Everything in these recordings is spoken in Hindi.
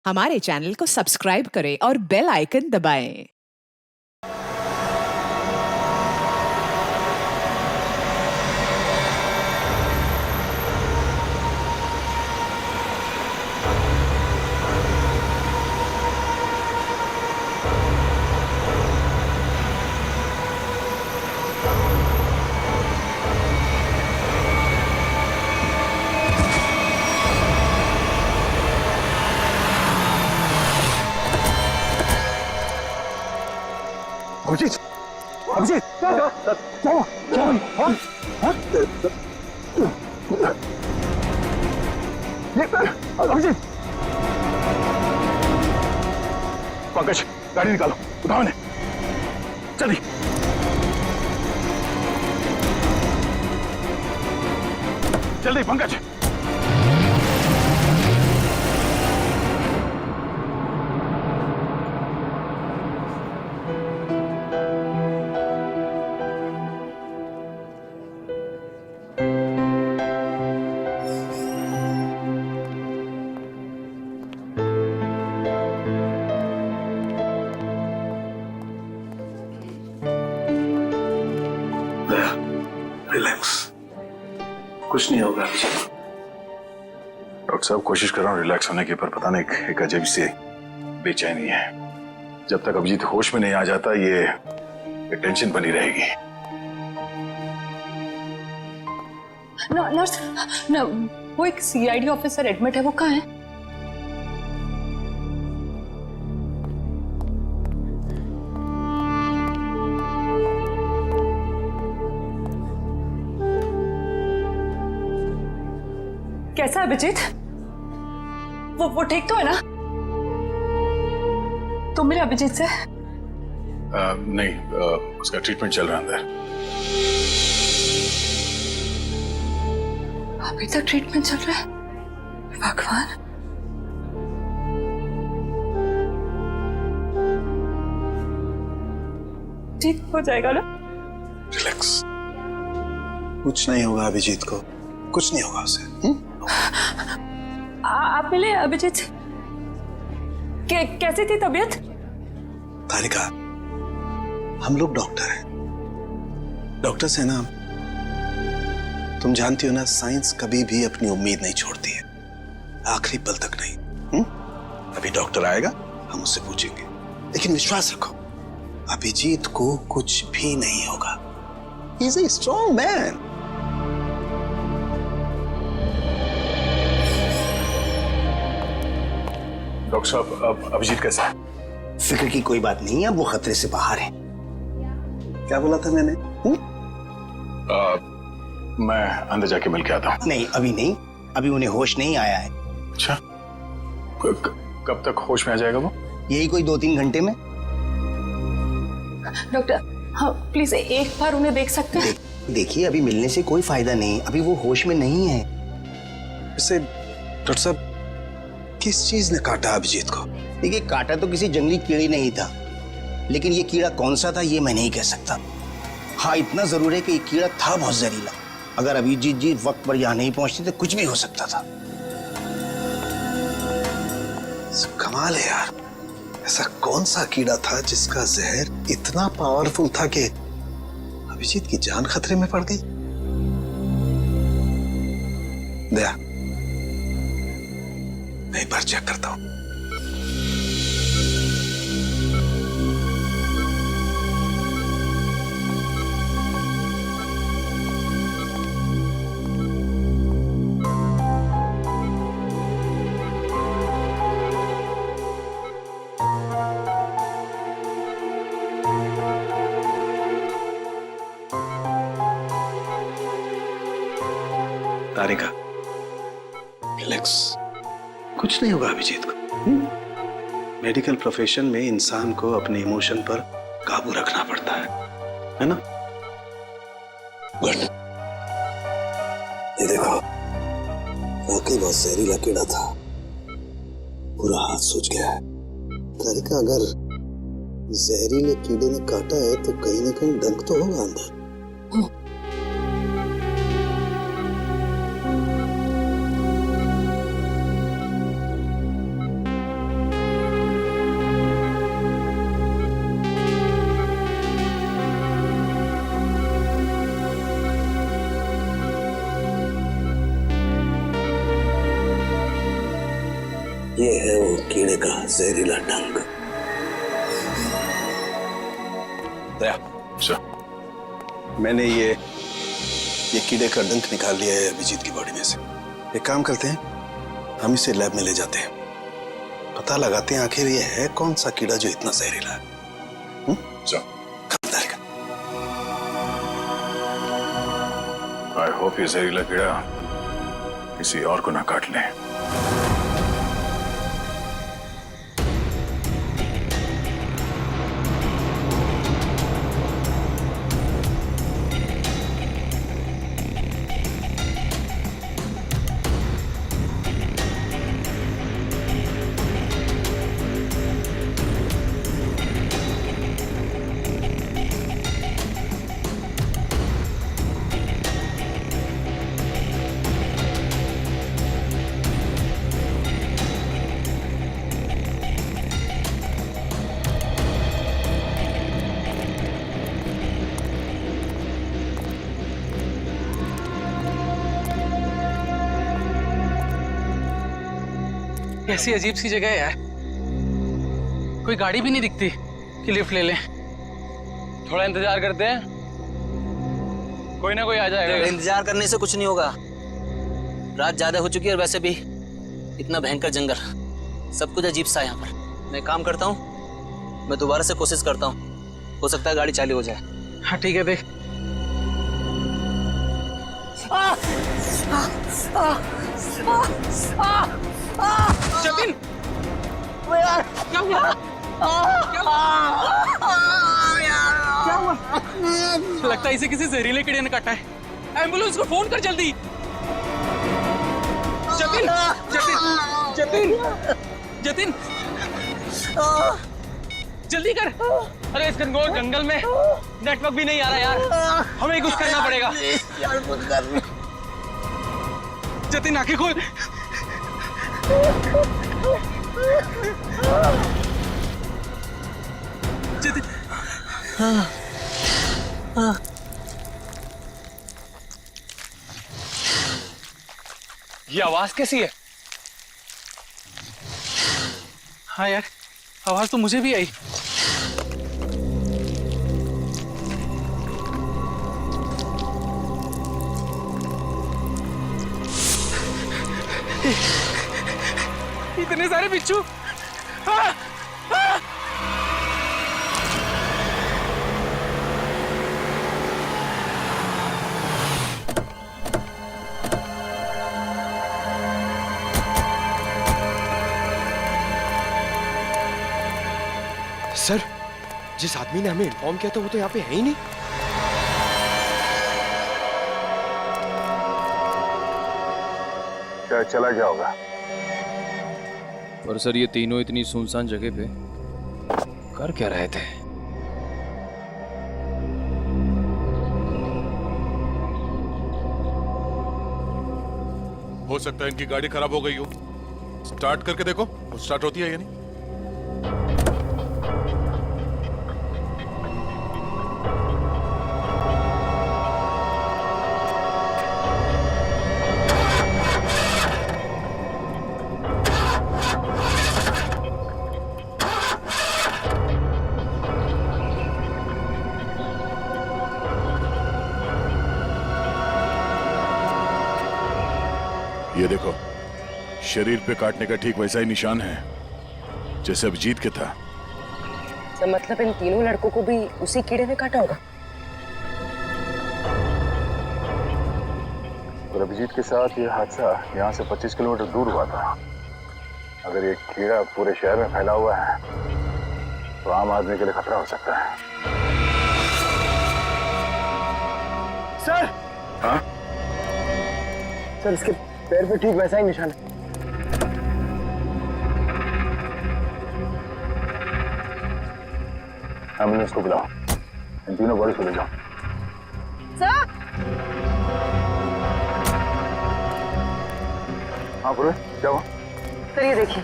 हमारे चैनल को सब्सक्राइब करें और बेल आइकन दबाएं। अभिजीत, अभिजीत, क्या अभिजीत, पंकज, गाड़ी निकालो, उठाओ इन्हें, जल्दी। जल्दी पंकज। रिलैक्स, कुछ नहीं होगा। डॉक्टर साहब, कोशिश कर रहा हूँ रिलैक्स होने की, पर पता नहीं एक अजीब सी बेचैनी है। जब तक अभिजीत होश में नहीं आ जाता ये टेंशन बनी रहेगी। नर्स, वो एक सीआईडी ऑफिसर एडमिट है, वो कहाँ है? कैसा है अभिजीत? वो ठीक तो है ना? तुम मिले अभिजीत से? नहीं, उसका ट्रीटमेंट चल रहा है अंदर। अभी तक ट्रीटमेंट चल रहा है? भगवान। ठीक हो जाएगा ना? रिलैक्स, कुछ नहीं होगा अभिजीत को, कुछ नहीं होगा उसे। आप मिले अभिजीत से? कैसी थी तबीयत? तारिका, हम लोग डॉक्टर हैं, डॉक्टर से ना, तुम जानती हो ना, साइंस कभी भी अपनी उम्मीद नहीं छोड़ती है, आखिरी पल तक नहीं। अभी डॉक्टर आएगा, हम उससे पूछेंगे, लेकिन विश्वास रखो, अभिजीत को कुछ भी नहीं होगा। He is a strong man. Doctor साहब, अब अभिजीत कैसा है? फिक्र की कोई बात नहीं है, अब वो खतरे से बाहर है। क्या बोला था मैंने? मैं अंदर जाके मिल के आता हूँ। नहीं, अभी नहीं, अभी उन्हें होश नहीं आया है। अच्छा, कब तक होश में आ जाएगा वो? यही कोई 2-3 घंटे में। डॉक्टर, हाँ प्लीज एक बार उन्हें देख सकते हैं? देखिए, अभी मिलने से कोई फायदा नहीं, अभी वो होश में नहीं है। वैसे डॉक्टर साहब, किस चीज ने काटा अभिजीत को? देखिए, काटा तो किसी जंगली कीड़े नहीं था, लेकिन ये कीड़ा कौन सा था ये मैं नहीं कह सकता। हाँ, इतना जरूर है कि ये कीड़ा था बहुत जहरीला। अगर अभिजीत जी वक्त पर यहाँ नहीं पहुंचते तो कुछ भी हो सकता था। कमाल है यार, ऐसा कौन सा कीड़ा था जिसका जहर इतना पावरफुल था कि अभिजीत की जान खतरे में पड़ गई? दया, मैं एक बार चेक करता हूं। तारिका, रिलैक्स, कुछ नहीं होगा अभिजीत को। मेडिकल प्रोफेशन में इंसान को अपने इमोशन पर काबू रखना पड़ता है ना? गुड। ये देखो, वाकई बहुत जहरीला कीड़ा था, पूरा हाथ सूज गया है। तारिका, अगर जहरीले कीड़े ने काटा है तो कहीं ना कहीं डंक तो होगा अंदर। ये है वो कीड़े का जहरीला डंक। दया, मैंने ये कीड़े का डंक निकाल लिया है अभिजीत की बॉडी में से। एक काम करते हैं, हम इसे लैब में ले जाते हैं, पता लगाते हैं आखिर ये है कौन सा कीड़ा जो इतना जहरीला है। आई होप ये जहरीला कीड़ा किसी और को ना काट ले। कैसी अजीब सी जगह है यार, कोई गाड़ी भी नहीं दिखती कि लिफ्ट ले लें। थोड़ा इंतजार करते हैं, कोई ना कोई आ जाएगा। इंतजार करने से कुछ नहीं होगा, रात ज्यादा हो चुकी है और वैसे भी इतना भयंकर जंगल, सब कुछ अजीब सा है यहाँ पर। मैं काम करता हूँ, मैं दोबारा से कोशिश करता हूँ, हो सकता है गाड़ी चालू हो जाए। हाँ ठीक है, देख। जतिन, क्या हुआ? क्या हुआ? लगता है इसे किसी जहरीले कीड़े ने काटा है। एम्बुलेंस को फोन कर जल्दी। जतिन, जतिन, जतिन, जतिन, जल्दी कर। अरे इस घनघोर जंगल में नेटवर्क भी नहीं आ रहा यार, हमें कुछ करना पड़ेगा। जतिन आंखें खोल। जतिन, ये आवाज कैसी है? हाँ यार, आवाज तो मुझे भी आई। इतने सारे बिच्छू। हाँ, हाँ। सर, जिस आदमी ने हमें इन्फॉर्म किया था वो तो यहाँ पे है ही नहीं। क्या चला गया होगा? पर सर ये तीनों इतनी सुनसान जगह पे कर क्या रहे थे? हो सकता है इनकी गाड़ी खराब हो गई हो। स्टार्ट करके देखो, वो स्टार्ट होती है या नहीं। ये देखो, शरीर पे काटने का ठीक वैसा ही निशान है जैसे अभिजीत के था। तो मतलब इन तीनों लड़कों को भी उसी कीड़े ने काटा होगा। और अभिजीत के साथ ये हादसा यहाँ से 25 किलोमीटर दूर हुआ था। अगर ये कीड़ा पूरे शहर में फैला हुआ है तो आम आदमी के लिए खतरा हो सकता है। सर, हाँ? सर इसके पैर पे ठीक वैसा ही निशान है। एम्बुलेंस को बुलाओ, इन तीनों बॉडी को ले जाओ। सर, हाँ बोले, क्या हुआ? सर ये देखिए,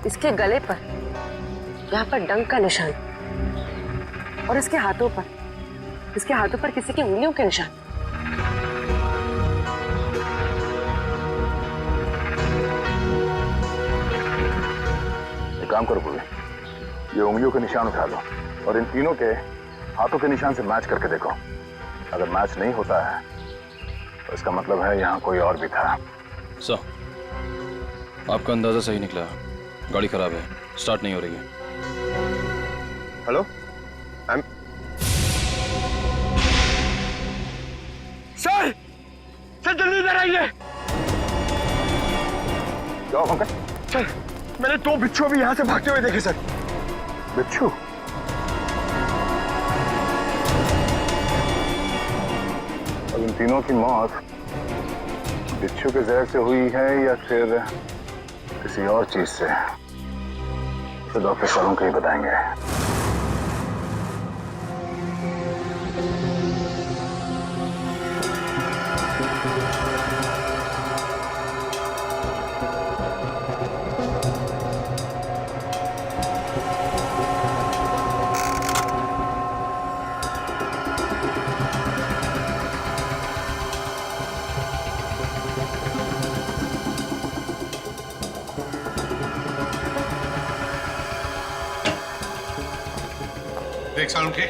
इसके गले पर यहाँ पर डंक का निशान और इसके हाथों पर किसी की उंगलियों के निशान। काम करो पूरी, ये उंगलियों के निशान उठा लो और इन तीनों के हाथों के निशान से मैच करके देखो। अगर मैच नहीं होता है तो इसका मतलब है यहाँ कोई और भी था। सर, आपका अंदाजा सही निकला। गाड़ी खराब है, स्टार्ट नहीं हो रही है। हेलो, सर जल्दी इधर आइए। क्या पंकज? सर, मैंने 2 बिच्छू अभी यहाँ से भागते हुए देखे सर। बिच्छू? अब इन तीनों की मौत बिच्छू के जहर से हुई है या फिर किसी और चीज से, तो डॉक्टर सालों के ही बताएंगे। देख सालुंखे,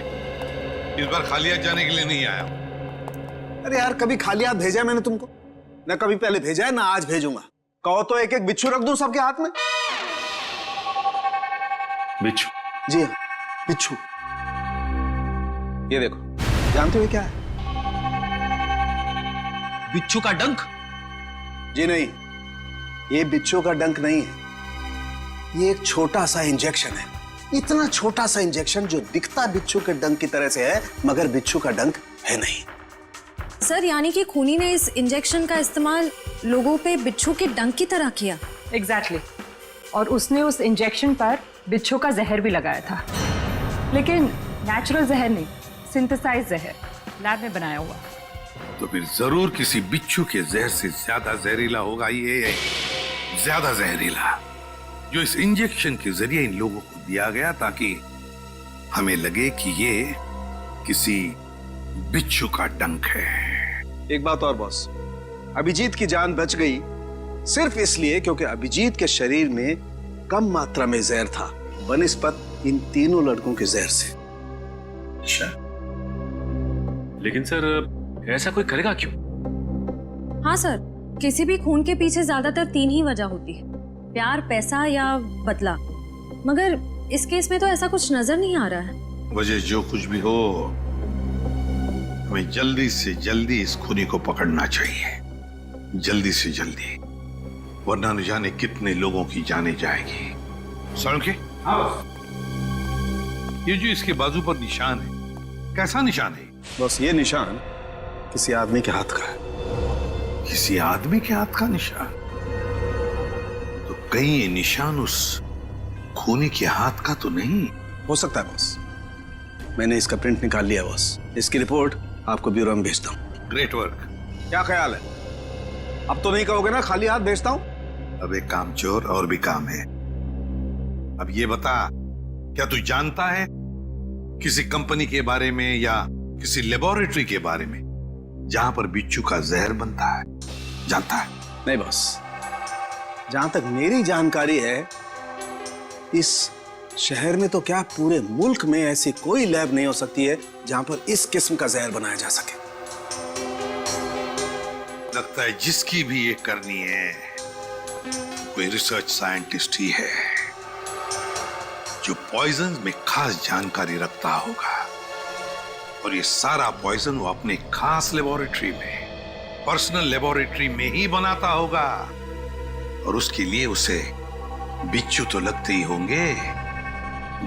इस बार खाली हाथ जाने के लिए नहीं आया। अरे यार, कभी खाली हाथ भेजा है मैंने तुमको? ना कभी पहले भेजा है, ना आज भेजूंगा। कहो तो एक एक बिच्छू रख दूं सबके हाथ में। बिच्छू? जी हाँ, बिच्छू। ये देखो, जानते हो क्या है? बिच्छू का डंक? जी नहीं, ये बिच्छू का डंक नहीं है। ये एक छोटा सा इंजेक्शन है। इतना छोटा सा इंजेक्शन जो दिखता बिच्छू के डंक की तरह से है, मगर बिच्छू का डंक है नहीं। सर, यानी कि खूनी ने इस इंजेक्शन का इस्तेमाल लोगों पे बिच्छू के डंक की तरह किया। एग्जैक्टली। और उसने उस इंजेक्शन पर बिच्छू का जहर भी लगाया था, लेकिन नेचुरल जहर नहीं, सिंथेसाइज जहर, लैब में बनाया हुआ। तो फिर जरूर किसी बिच्छू के जहर से ज्यादा जहरीला होगा ये, ज्यादा जहरीला, जो इस इंजेक्शन के जरिए इन लोगों को दिया गया ताकि हमें लगे कि ये किसी बिच्छू का डंक है। एक बात और बॉस, अभिजीत की जान बच गई सिर्फ इसलिए क्योंकि अभिजीत के शरीर में कम मात्रा में जहर था बनिस्बत इन तीनों लड़कों के जहर से। अच्छा, लेकिन सर ऐसा कोई करेगा क्यों? हाँ सर, किसी भी खून के पीछे ज्यादातर 3 ही वजह होती है, प्यार, पैसा या बदला। मगर इस केस में तो ऐसा कुछ नजर नहीं आ रहा है। वजह जो कुछ भी हो, हमें जल्दी से जल्दी इस खूनी को पकड़ना चाहिए, जल्दी से जल्दी, वरना न जाने कितने लोगों की जाने जाएगी। सालुंखे, ये जो इसके बाजू पर निशान है, कैसा निशान है? बस ये निशान किसी आदमी के हाथ का है। किसी आदमी के हाथ का निशान? तो कहीं ये निशान उस खूनी के हाथ का तो नहीं हो सकता है बॉस। मैंने इसका प्रिंट निकाल लिया बॉस। इसकी रिपोर्ट आपको ब्यूरो में भेजता हूँ। Great work. क्या ख्याल है? अब तो नहीं कहोगे ना खाली हाथ भेजता हूँ? अब एक काम चोर और भी काम है। अब ये बता, क्या तू जानता है किसी कंपनी के बारे में या किसी लेबोरेटरी के बारे में जहां पर बिच्छू का जहर बनता है? जानता है? नहीं बॉस, जहां तक मेरी जानकारी है, इस शहर में तो क्या पूरे मुल्क में ऐसी कोई लैब नहीं हो सकती है जहां पर इस किस्म का जहर बनाया जा सके। लगता है जिसकी भी ये करनी है कोई रिसर्च साइंटिस्ट ही है जो पॉइजन में खास जानकारी रखता होगा, और ये सारा पॉइजन वो अपने खास लेबोरेटरी में, पर्सनल लेबोरेटरी में ही बनाता होगा, और उसके लिए उसे बिच्छू तो लगते ही होंगे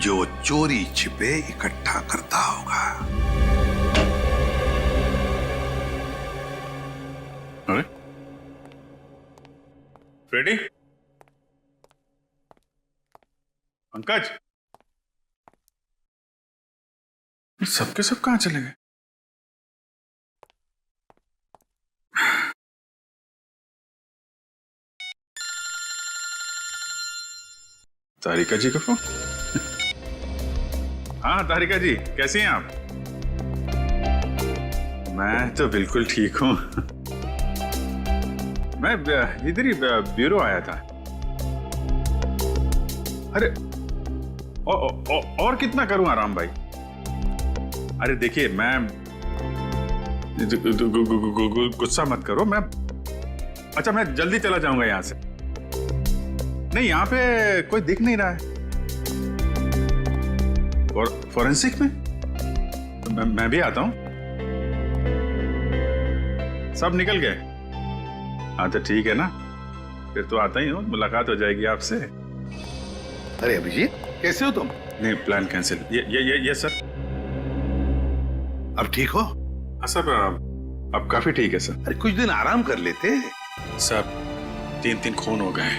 जो चोरी छिपे इकट्ठा करता होगा। अरे फ्रेडी, पंकज, सबके सब कहां चले गए? तारिका जी का फोन। हाँ तारिका जी, कैसी हैं आप? मैं तो बिल्कुल ठीक हूं। मैं इधर ही ब्यूरो आया था। अरे और कितना करूं आराम भाई? अरे देखिए, मैं गुस्सा मत करो। अच्छा मैं जल्दी चला जाऊंगा यहाँ से। नहीं, यहाँ पे कोई दिख नहीं रहा है। और फॉरेंसिक में मैं भी आता हूँ। सब निकल गए? हाँ तो ठीक है ना, फिर तो आता ही हूँ, मुलाकात हो जाएगी आपसे। अरे अभिजीत, कैसे हो तुम? नहीं, प्लान कैंसिल। ये सर। अब ठीक हो? हाँ सर, अब काफी ठीक है सर। अरे कुछ दिन आराम कर लेते। सर 3 खून हो गए।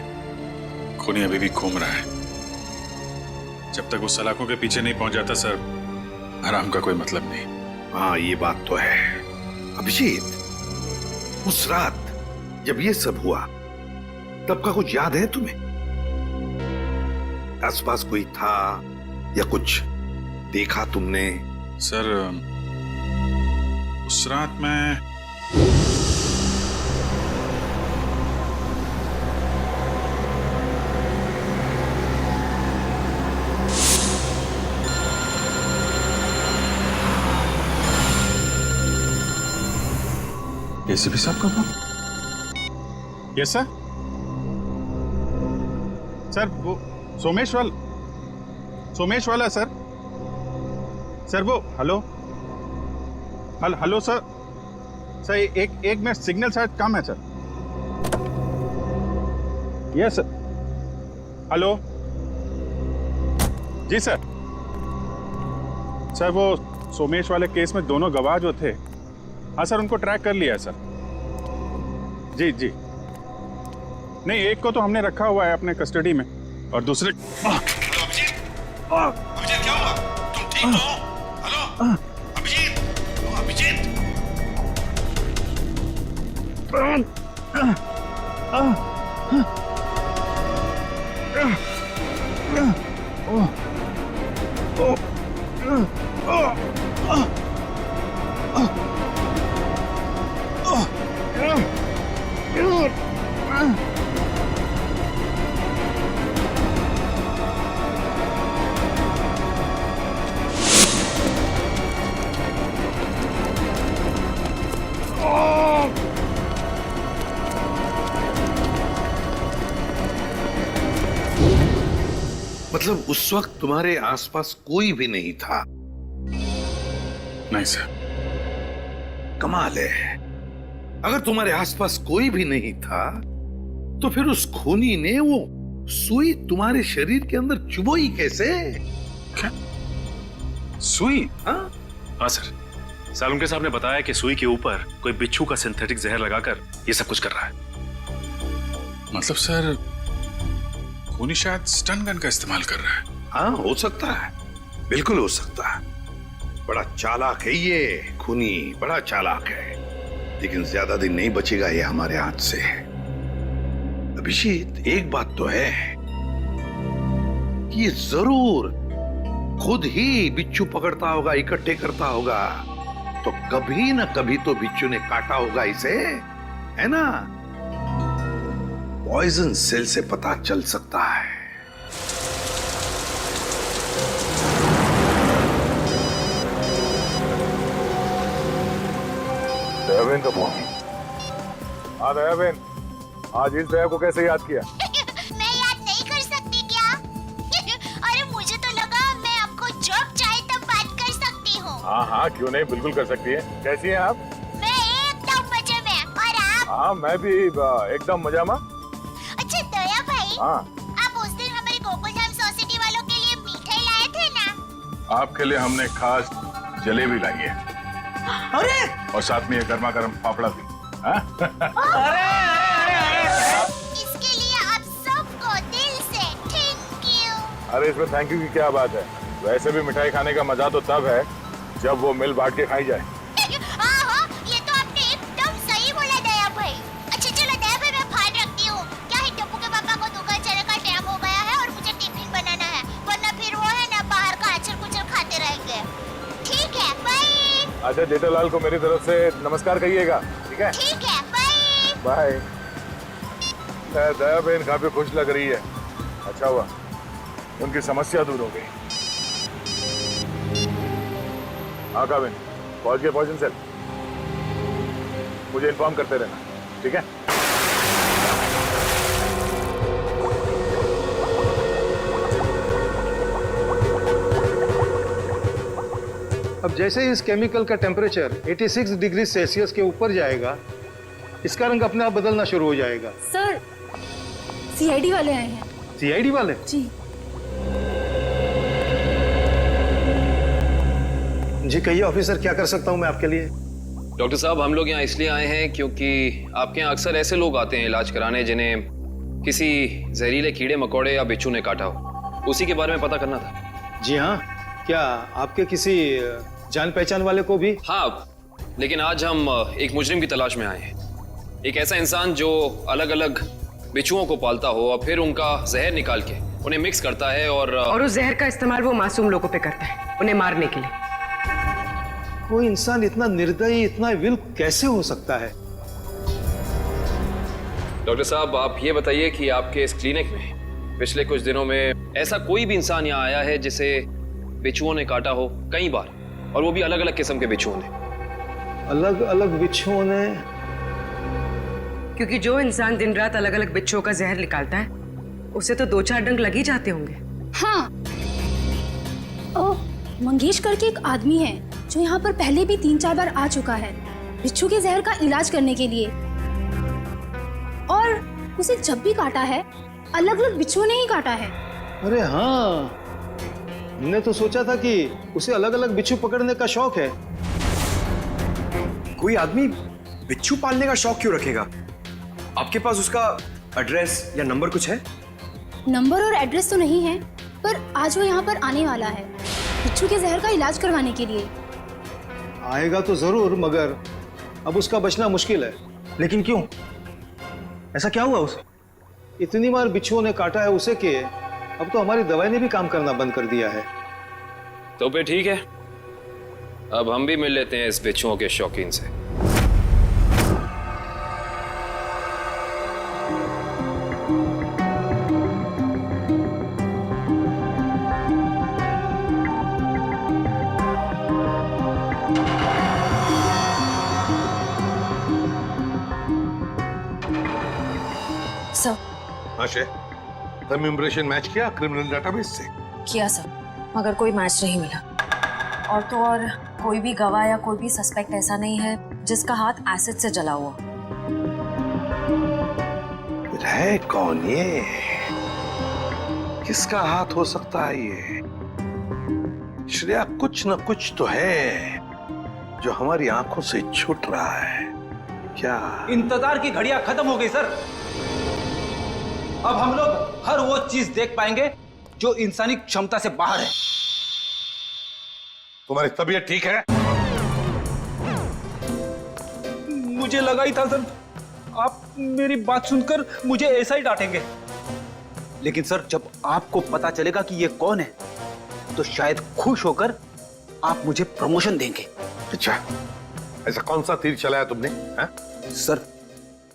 खूनी अभी भी घूम रहा है। जब तक वो सलाखों के पीछे नहीं पहुंच जाता सर, आराम का कोई मतलब नहीं। हाँ ये बात तो है। अभिजीत, उस रात जब ये सब हुआ तब का कुछ याद है तुम्हें? आसपास कोई था या कुछ देखा तुमने? सर उस रात मैं एसीपी साहब का फोन? Yes sir. सर वो सोमेश वाला सर। सर वो हेलो सर। सर एक मिनट, सिग्नल शायद कम है सर। Yes sir. हेलो जी सर। सर वो सोमेश वाले केस में दोनों गवाह जो थे, हाँ सर, उनको ट्रैक कर लिया है सर। जी जी। नहीं, एक को तो हमने रखा हुआ है अपने कस्टडी में और दूसरे। अभिजीत क्या हुआ? तुम ठीक हो? हेलो अभिजीत, अभिजीत। मतलब उस वक्त तुम्हारे आसपास कोई भी नहीं था? नहीं सर। कमाल है। अगर तुम्हारे आसपास कोई भी नहीं था तो फिर उस खूनी ने वो सुई तुम्हारे शरीर के अंदर चुभोई कैसे? क्या सुई? हाँ सर, सालुंके साहब ने बताया कि सुई के ऊपर कोई बिच्छू का सिंथेटिक जहर लगाकर ये सब कुछ कर रहा है। मतलब सर खूनी शायद स्टन गन का इस्तेमाल कर रहा है। हाँ हो सकता है, बिल्कुल हो सकता है। बड़ा चालाक है ये खूनी, बड़ा चालाक है। लेकिन ज्यादा दिन नहीं बचेगा ये हमारे हाथ से। अभिजीत, एक बात तो है कि ये जरूर खुद ही बिच्छू पकड़ता होगा, इकट्ठे करता होगा। तो कभी ना कभी तो बिच्छू ने काटा होगा इसे, है ना? पॉइजन सेल से पता चल सकता है। दयाबेन का फोन। हाँ दयाबेन, आज इस दया को कैसे याद किया? मैं याद नहीं कर सकती क्या? अरे मुझे तो लगा मैं आपको जब चाहे तब बात कर सकती हूँ। हाँ हाँ क्यों नहीं, बिल्कुल कर सकती है। कैसी हैं आप? मैं एकदम मजे में, और आप? हाँ मैं भी एकदम मजा में। अच्छा दया भाई, हाँ आप उस दिन हमारे गोकुलधाम सोसाइटी वालों के लिए मिठाई लाए थे ना? आपके लिए हमने खास जलेबी लाई है। अरे और साथ में ये गर्मा गर्म फाफड़ा भी। इसके लिए आप सबको दिल से थैंक यू। अरे इसमें थैंक यू की क्या बात है? वैसे भी मिठाई खाने का मजा तो तब है जब वो मिल बांट के खाई जाए। हाँ, ये तो आपने एकदम सही बोला दया भाई। अच्छा चलो दया भाई, मैं फोन रखती हूँ। क्या है, टप्पू के पापा को दुकान चलने का टाइम हो गया है और मुझे टिफिन बनाना है, वरना फिर वो है ना बाहर का अचर कुचर खाते रहेंगे। ठीक है, बाय। अच्छा जेठालाल को मेरी तरफ से नमस्कार कहिएगा, ठीक है? ठीक है, बाय। बाय। दया बहन काफी खुश लग रही है। अच्छा हुआ उनकी समस्या दूर हो गई। हाँ काविन, पहुंच गए पॉइजन सेल। मुझे इन्फॉर्म करते रहना, ठीक है? अब जैसे ही इस केमिकल का टेम्परेचर 86 डिग्री सेल्सियस के ऊपर जाएगा, इसका रंग अपने आप बदलना शुरू हो जाएगा। सर, सीआईडी वाले आए हैं। सीआईडी वाले? जी। जी कहिए ऑफिसर, क्या कर सकता हूं मैं आपके लिए? डॉक्टर साहब, हम लोग यहाँ इसलिए आए हैं क्योंकि आपके यहाँ अक्सर ऐसे लोग आते हैं इलाज कराने जिन्हें किसी जहरीले कीड़े मकोड़े या बिच्छू ने काटा हो। उसी के बारे में पता करना था। जी हाँ, क्या आपके किसी जान पहचान वाले को भी? हाँ, लेकिन आज हम एक मुजरिम की तलाश में आए हैं। एक ऐसा इंसान जो अलग अलग बिच्छुओं को पालता हो और फिर उनका जहर निकाल के उन्हें मिक्स करता है और उस जहर का इस्तेमाल वो मासूम लोगों पे करता है, उन्हें मारने के लिए। कोई इंसान इतना निर्दयी, इतना विल कैसे हो सकता है? डॉक्टर साहब, आप ये बताइए कि आपके इस क्लिनिक में पिछले कुछ दिनों में ऐसा कोई भी इंसान यहाँ आया है जिसे बिच्छुओं ने काटा हो कई बार, और वो भी अलग अलग किस्म के बिच्छुओं ने? अलग अलग बिच्छुओं ने? क्योंकि जो इंसान दिन रात अलग अलग बिच्छुओं का जहर निकालता है, उसे तो 2-4 डंक लग ही जाते होंगे। हाँ, ओ, मंगेश करके एक आदमी है जो यहाँ पर पहले भी 3-4 बार आ चुका है बिच्छू के जहर का इलाज करने के लिए, और उसे जब भी काटा है अलग अलग बिच्छुओं ने ही काटा है। अरे हाँ, मैंने तो सोचा था कि उसे अलग अलग बिच्छू पकड़ने का शौक है। कोई आदमी बिच्छू पालने का शौक क्यों रखेगा? आपके पास उसका एड्रेस या नंबर कुछ है? नंबर और एड्रेस तो नहीं है, पर आज वो यहाँ पर आने वाला है बिच्छू के जहर का इलाज करवाने के लिए। आएगा तो जरूर, मगर अब उसका बचना मुश्किल है। लेकिन क्यों? ऐसा क्या हुआ उसे? इतनी बार बिच्छुओं ने काटा है उसे कि अब तो हमारी दवाई ने भी काम करना बंद कर दिया है। तो फिर ठीक है, अब हम भी मिल लेते हैं इस बिच्छुओं के शौकीन से। सर। हाँ शे, तुम इम्प्रेशन मैच किया क्रिमिनल डेटाबेस से? किया सर, मगर कोई मैच नहीं मिला। और तो और कोई भी गवाह या कोई भी सस्पेक्ट ऐसा नहीं है जिसका हाथ एसिड से जला हुआ। है कौन ये? किसका हाथ हो सकता है ये? श्रेया, कुछ न कुछ तो है जो हमारी आंखों से छूट रहा है। क्या? इंतजार की घड़ियां खत्म हो गई सर। अब हम लोग हर वो चीज देख पाएंगे जो इंसानी क्षमता से बाहर है। तुम्हारी तबीयत ठीक है? मुझे लगा ही था सर, आप मेरी बात सुनकर मुझे ऐसा ही डांटेंगे, लेकिन सर जब आपको पता चलेगा कि ये कौन है तो शायद खुश होकर आप मुझे प्रमोशन देंगे। अच्छा, ऐसा कौन सा तीर चलाया तुमने? हा? सर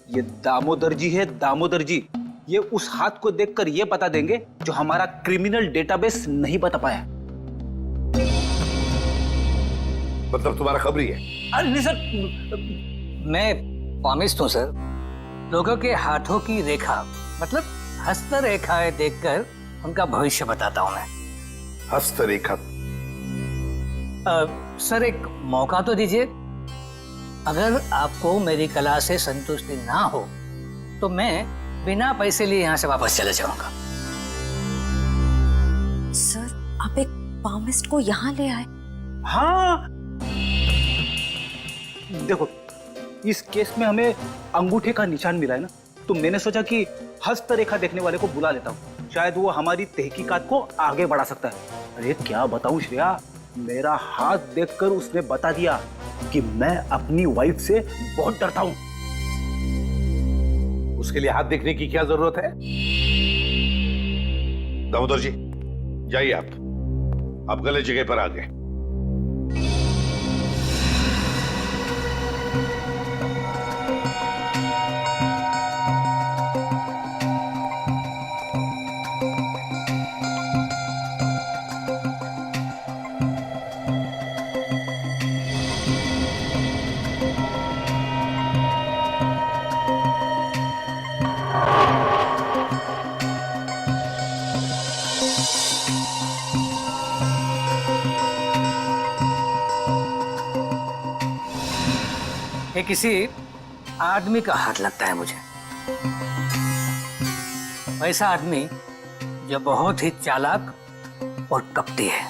ये दामोदर जी है, दामोदर जी। ये उस हाथ को देखकर ये बता देंगे जो हमारा क्रिमिनल डेटाबेस नहीं बता पाया। मतलब तुम्हारा खबरी है? नहीं सर, मैं पामिस्ट हूँ सर। लोगों के हाथों की रेखा मतलब हस्त रेखाएं देखकर उनका भविष्य बताता हूँ मैं। हस्त रेखा? सर एक मौका तो दीजिए। अगर आपको मेरी कला से संतुष्टि ना हो तो मैं बिना पैसे लिए यहाँ से वापस चले जाऊंगा। सर आप एक पामिस्ट को यहाँ ले आए? हाँ, देखो इस केस में हमें अंगूठे का निशान मिला है ना, तो मैंने सोचा कि हस्त रेखा देखने वाले को बुला लेता हूँ, शायद वो हमारी तहकीकात को आगे बढ़ा सकता है। अरे क्या बताऊं श्रेया, मेरा हाथ देखकर उसने बता दिया कि मैं अपनी वाइफ से बहुत डरता हूं। उसके लिए हाथ देखने की क्या जरूरत है? दामोदर जी जाइए, आप गलत जगह पर आ गए। ये किसी आदमी का हाथ लगता है मुझे। वैसा आदमी जो बहुत ही चालाक और कपटी है।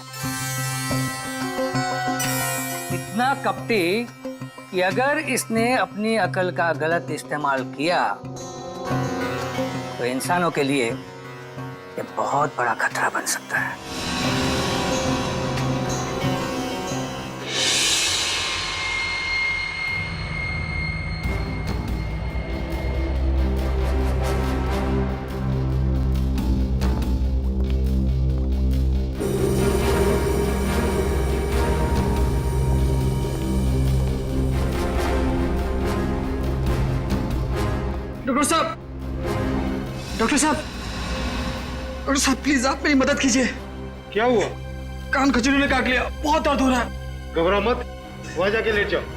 इतना कपटी कि अगर इसने अपनी अकल का गलत इस्तेमाल किया तो इंसानों के लिए ये बहुत बड़ा खतरा बन सकता है। डॉक्टर साहब, डॉक्टर साहब प्लीज आप मेरी मदद कीजिए। क्या हुआ? कान खजूरी ने काट लिया, बहुत दर्द हो रहा है। घबराओ मत, वहां जाके लेट जाओ।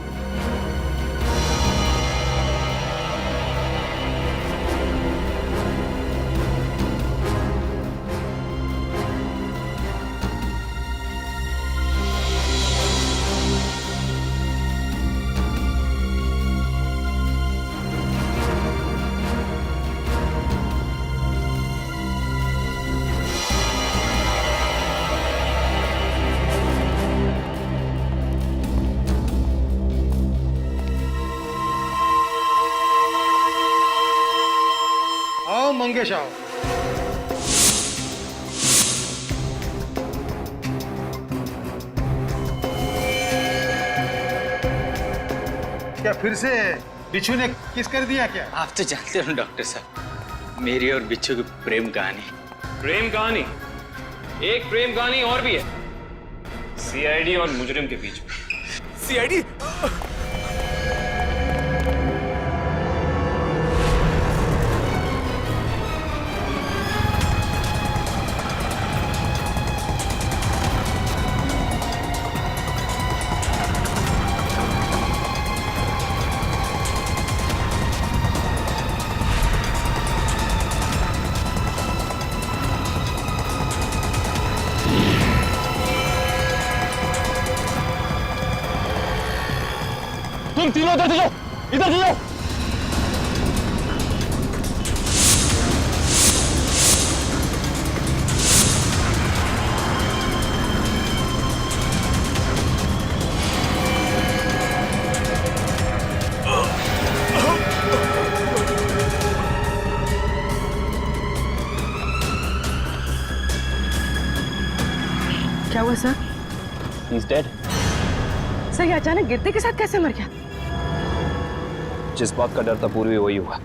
आओ मंगेश आओ। क्या फिर से बिच्छू ने किस कर दिया क्या? आप तो जानते हो डॉक्टर साहब, मेरी और बिच्छू की प्रेम कहानी। प्रेम कहानी? एक प्रेम कहानी और भी है, सीआईडी और मुजरिम के बीच में। सीआईडी? तुम तीनों इधर जाओ, इधर जाओ। क्या हुआ सर? He's dead. सर ये अचानक गिरते के साथ कैसे मर गया? जिस बात का डर था पूर्वी वही हुआ।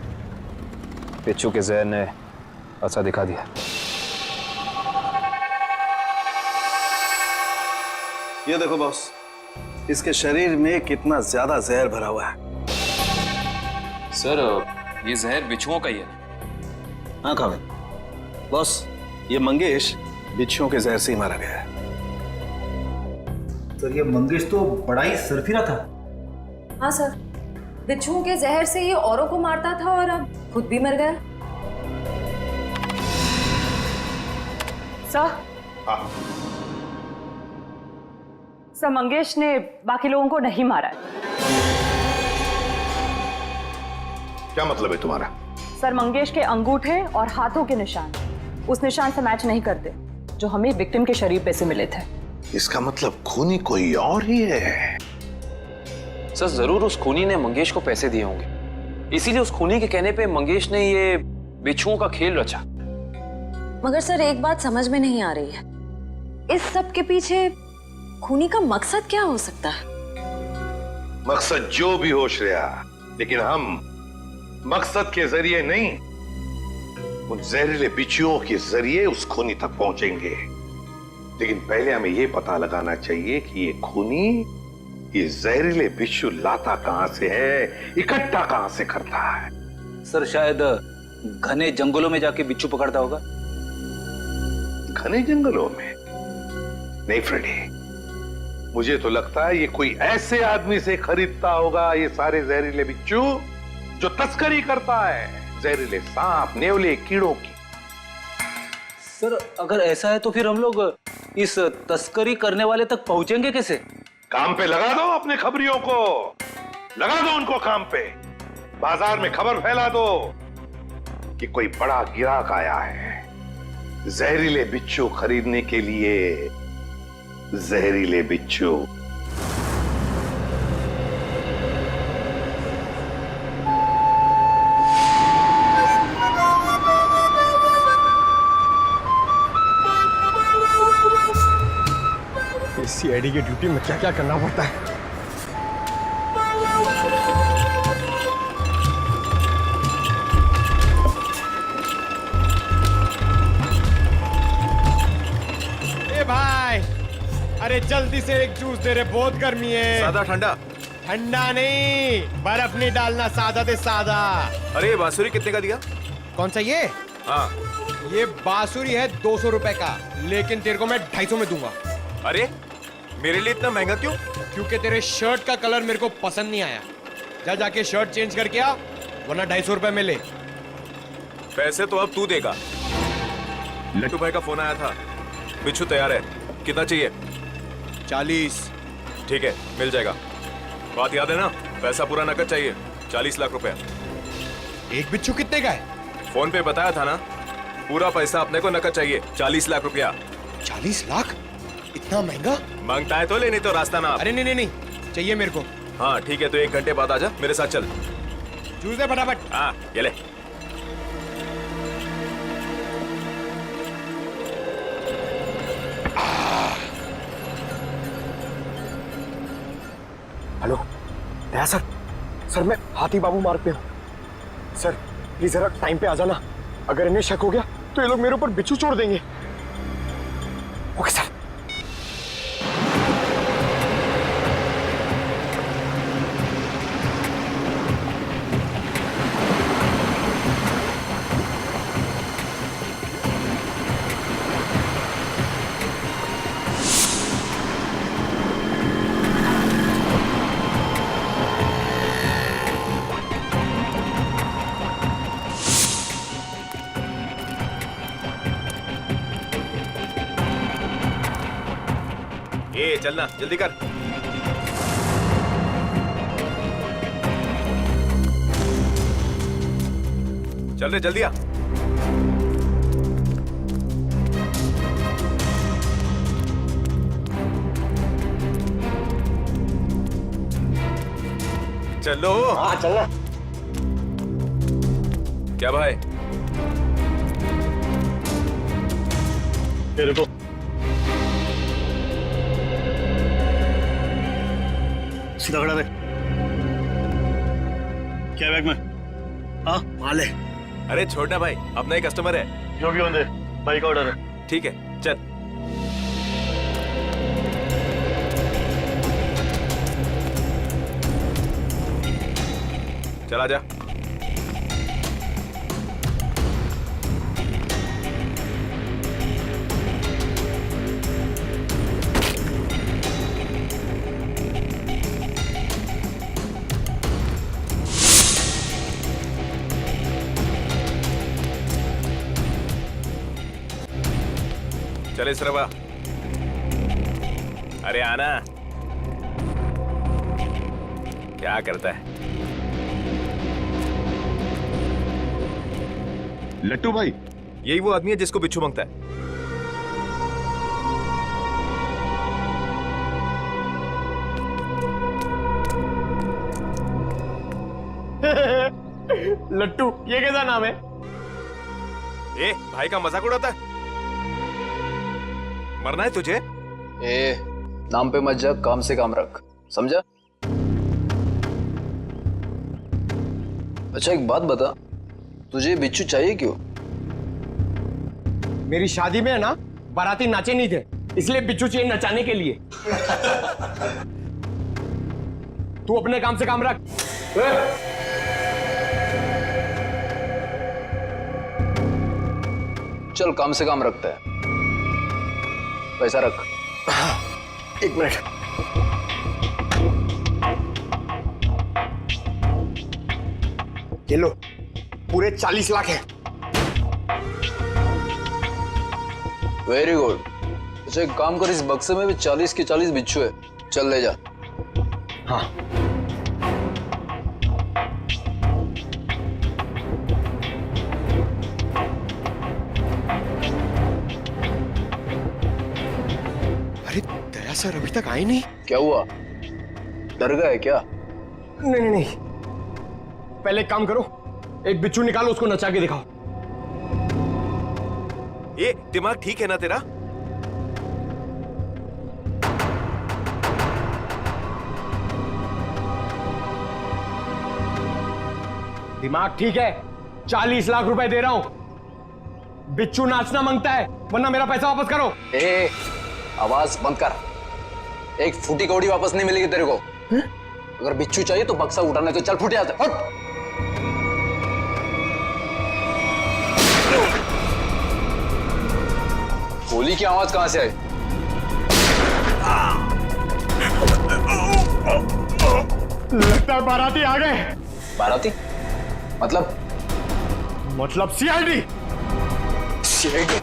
बिच्छू के जहर ने असर दिखा दिया। ये देखो बॉस, इसके शरीर में कितना ज्यादा जहर भरा हुआ है। सर ये जहर बिच्छुओं का ही है। हाँ खावे बॉस, ये मंगेश बिच्छुओं के जहर से ही मारा गया है। सर ये मंगेश तो बड़ा ही सरफिरा था। हाँ सर, बिच्छुओं के जहर से ये औरों को मारता था और अब खुद भी मर गया। सर, सर मंगेश ने बाकी लोगों को नहीं मारा है। क्या मतलब है तुम्हारा? सर मंगेश के अंगूठे और हाथों के निशान उस निशान से मैच नहीं करते जो हमें विक्टिम के शरीर पे से मिले थे। इसका मतलब खूनी कोई और ही है। सर जरूर उस खूनी ने मंगेश को पैसे दिए होंगे, इसीलिए उस खूनी के कहने पे मंगेश ने ये बिच्छुओं का खेल रचा। मगर सर एक बात समझ में नहीं आ रही है, इस सब के पीछे खूनी का मकसद क्या हो सकता है? मकसद जो भी हो श्रेया, लेकिन हम मकसद के जरिए नहीं, उन जहरीले बिच्छुओं के जरिए उस खूनी तक पहुंचेंगे। लेकिन पहले हमें यह पता लगाना चाहिए कि ये खूनी ये जहरीले बिच्छू लाता कहां से है, इकट्ठा कहां से करता है। सर शायद घने जंगलों में जाके बिच्छू पकड़ता होगा। घने जंगलों में? नहीं फ्रेडी, मुझे तो लगता है ये कोई ऐसे आदमी से खरीदता होगा ये सारे जहरीले बिच्छू जो तस्करी करता है, जहरीले सांप, नेवले, कीड़ों की। सर अगर ऐसा है तो फिर हम लोग इस तस्करी करने वाले तक पहुंचेंगे कैसे? काम पे लगा दो अपने खबरियों को। लगा दो उनको काम पे, बाजार में खबर फैला दो कि कोई बड़ा गिराक आया है जहरीले बिच्छू खरीदने के लिए। जहरीले बिच्छू। सीआईडी की ड्यूटी में क्या क्या करना पड़ता है। ए भाई, अरे जल्दी से एक जूस दे रहे, बहुत गर्मी है। सादा ठंडा? ठंडा नहीं, बर्फ नहीं डालना, सादा दे सादा। अरे ये बांसुरी कितने का दिया? कौन सा ये? हाँ, ये बांसुरी है 200 रुपए का, लेकिन तेरे को मैं 250 में दूंगा। अरे मेरे लिए इतना महंगा क्यों? क्योंकि तेरे शर्ट का कलर मेरे को पसंद नहीं आया। जा जाके शर्ट चेंज करके आ, वरना 250 रुपए में ले। पैसे तो अब तू देगा। लट्टू भाई का फोन आया था, बिच्छू तैयार है। कितना चाहिए? 40। ठीक है, मिल जाएगा। बात याद है ना, पैसा पूरा नकद चाहिए। 40 लाख रुपया। एक बिच्छू कितने का है? फोन पे बताया था ना, पूरा पैसा अपने को नकद चाहिए। 40 लाख रुपया। 40 लाख? इतना महंगा? मांगता है तो ले, नहीं तो रास्ता ना। अरे नहीं नहीं नहीं, चाहिए मेरे को। हाँ ठीक है, तो 1 घंटे बाद आजा, मेरे साथ चल। जूस दे फटाफट। हाँ ये ले। हेलो दया सर, सर मैं हाथी बाबू मार्ग पे हूँ। सर प्लीज जरा टाइम पे आ जाना, अगर इन्हें शक हो गया तो ये लोग मेरे ऊपर बिच्छू छोड़ देंगे। Okay sir. ए चलना, जल्दी कर। चल रे, जल्दी आ। चलो। हाँ चलना। क्या भाई? रुको। सीधा खड़ा रहे। क्या बैग में? हाँ माल है। अरे छोड़ना भाई, अपना ही कस्टमर है। जो भी होंगे, भाई का ऑर्डर है। ठीक है चल। चला जा। चले सरवा। अरे आना। क्या करता है लट्टू भाई? यही वो आदमी है जिसको बिच्छू मांगता है। लट्टू, ये कैसा नाम है? ए भाई का मजाक उड़ाता है? मरना है तुझे? ए, नाम पे मत जा, काम से काम रख, समझा? अच्छा एक बात बता, तुझे बिच्छू चाहिए क्यों? मेरी शादी में है ना, बाराती नाचे नहीं थे, इसलिए बिच्छू चाहिए नचाने के लिए। तू अपने काम से काम रख। चल काम से काम रखता है, पैसा रख। 1 मिनट। ये लो, पूरे 40 लाख है। Very good. अच्छा एक काम कर, इस बक्से में भी 40 के 40 बिच्छू है, चल ले जा। हाँ क्या सर अभी तक आए नहीं? क्या हुआ, डर गए क्या? नहीं नहीं नहीं, पहले एक काम करो, एक बिच्छू निकालो, उसको नचा के दिखाओ। ये दिमाग ठीक है ना तेरा? दिमाग ठीक है, 40 लाख रुपए दे रहा हूं। बिच्छू नाचना मांगता है, वरना मेरा पैसा वापस करो। ए, आवाज बंद कर। एक फूटी कौड़ी वापस नहीं मिलेगी तेरे को। अगर बिच्छू चाहिए तो बक्सा उठाने तो चल, फूटे आते। हट। गोली की आवाज कहां से आई? लगता है बाराती आ गए। बाराती? मतलब सीआईडी। सीआईडी?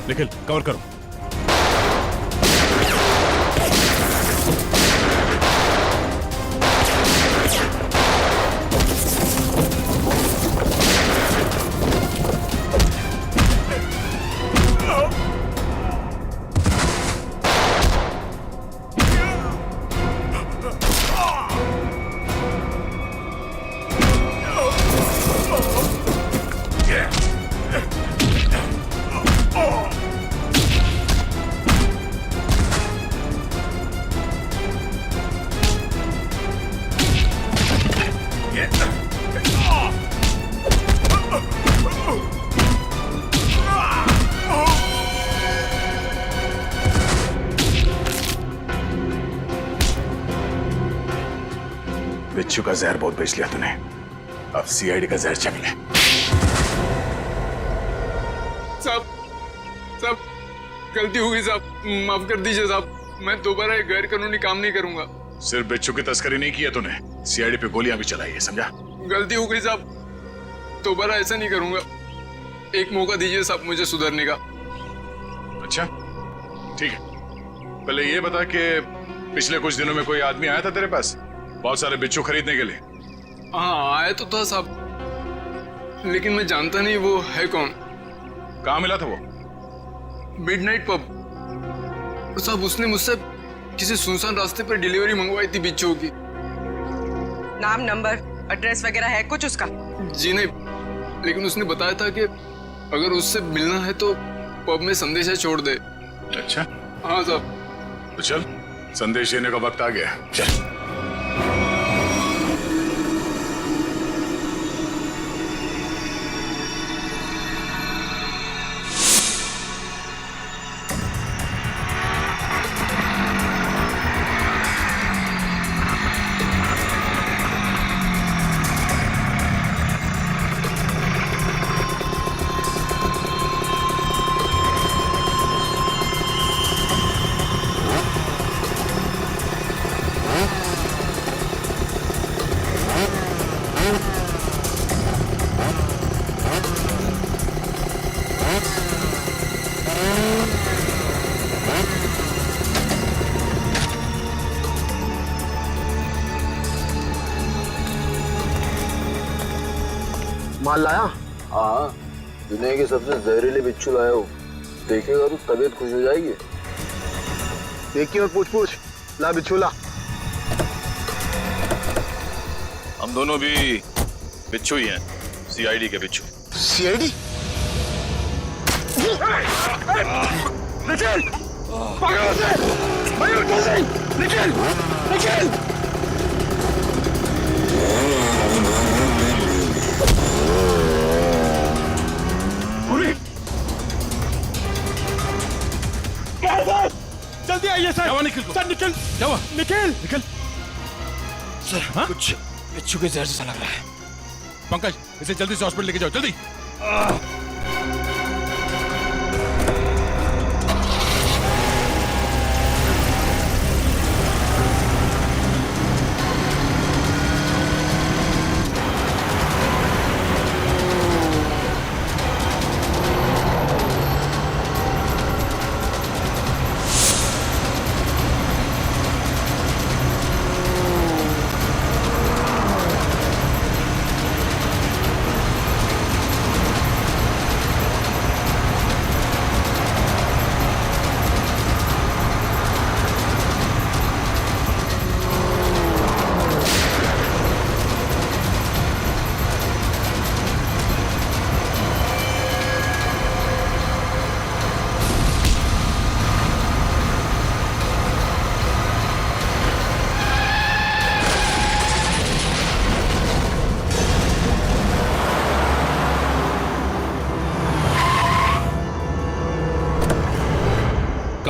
निखिल कवर करो। बिच्छू का जहर बहुत बेच लिया तूने, अब सीआईडी का जहर चख ले। साहब गलती हो गई साहब, माफ कर दीजिए साहब, मैं दोबारा एक गैर कानूनी काम नहीं करूंगा। सिर्फ बिच्छू की तस्करी नहीं किया तूने, सीआईडी पे गोलियां भी चलाई है, समझा? गलती हो गई साहब, दोबारा ऐसा नहीं करूंगा। एक मौका दीजिए साहब मुझे सुधरने का। अच्छा ठीक है, पहले ये बता कि पिछले कुछ दिनों में कोई आदमी आया था तेरे पास बहुत सारे बिच्छू खरीदने के लिए? हाँ आया तो था साहब, लेकिन मैं जानता नहीं वो है कौन। कहाँ मिला था वो? मिडनाइट पब साहब, उसने मुझसे किसी सुनसान रास्ते पर डिलीवरी मंगवाई थी बिच्छू की। नाम नंबर एड्रेस वगैरह है कुछ उसका? जी नहीं, लेकिन उसने बताया था कि अगर उससे मिलना है तो पब में संदेशा छोड़ दे। अच्छा हाँ साहब। तो चल, संदेश देने का वक्त आ गया, चल। माल लाया? हाँ, दुनिया के सबसे जहरीले बिच्छू लाया हो, देखेगा तो तबीयत खुश हो जाएगी। देखिए और पूछ पूछ, ला बिच्छू ला। हम दोनों भी बिच्छू ही हैं, सीआईडी के बिच्छू। सीआईडी? निखिल! पागल से! मयूर जल्दी! निखिल! निखिल! जल्दी आइए सर। क्या हुआ निखिल को? सर निखिल, क्या हुआ? निखिल, निखिल। सर हाँ? कुछ बिच्छू के जहर जैसा लग रहा है। पंकज, इसे जल्दी से हॉस्पिटल लेके जाओ, जल्दी।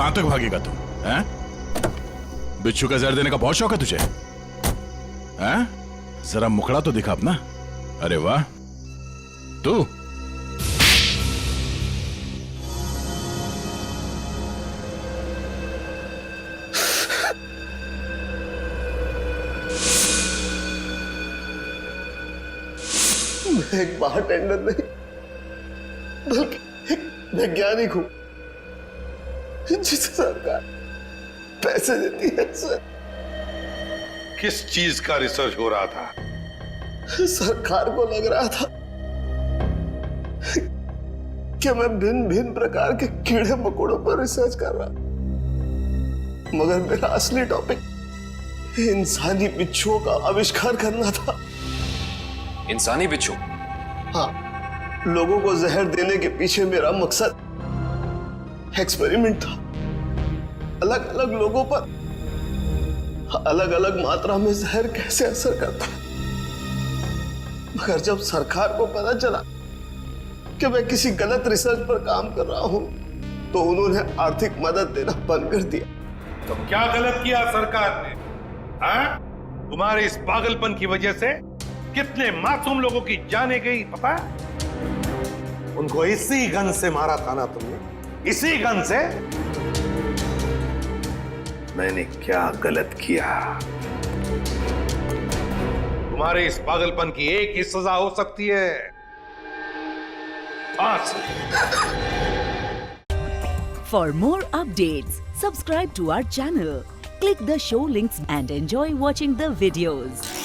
कहां तक भागेगा तू? हैं? बिच्छू का जहर देने का बहुत शौक है तुझे? हैं? जरा मुखड़ा तो दिखा अपना। अरे वाह, तू मैं एक बारटेंडर नहीं बल्कि एक वैज्ञानिक हूं जिसे सरकार पैसे देती है सर। किस चीज का रिसर्च हो रहा था? सरकार को लग रहा था कि मैं भिन्न भिन्न प्रकार के कीड़े मकोड़ों पर रिसर्च कर रहा, मगर मेरा असली टॉपिक इंसानी बिच्छुओं का आविष्कार करना था। इंसानी बिच्छू? हाँ, लोगों को जहर देने के पीछे मेरा मकसद एक्सपेरिमेंट था। अलग अलग लोगों पर अलग अलग मात्रा में जहर कैसे असर करता है। मगर जब सरकार को पता चला कि मैं किसी गलत रिसर्च पर काम कर रहा हूं, तो उन्होंने आर्थिक मदद देना बंद कर दिया। तो क्या गलत किया सरकार ने? हाँ? तुम्हारे इस पागलपन की वजह से कितने मासूम लोगों की जाने गई पता है? उनको इसी गन से मारा था ना तुमने? इसी गन से? मैंने क्या गलत किया? तुम्हारे इस पागलपन की एक ही सजा हो सकती है, फांसी। For more updates, subscribe to our channel, click the show links and enjoy watching the videos.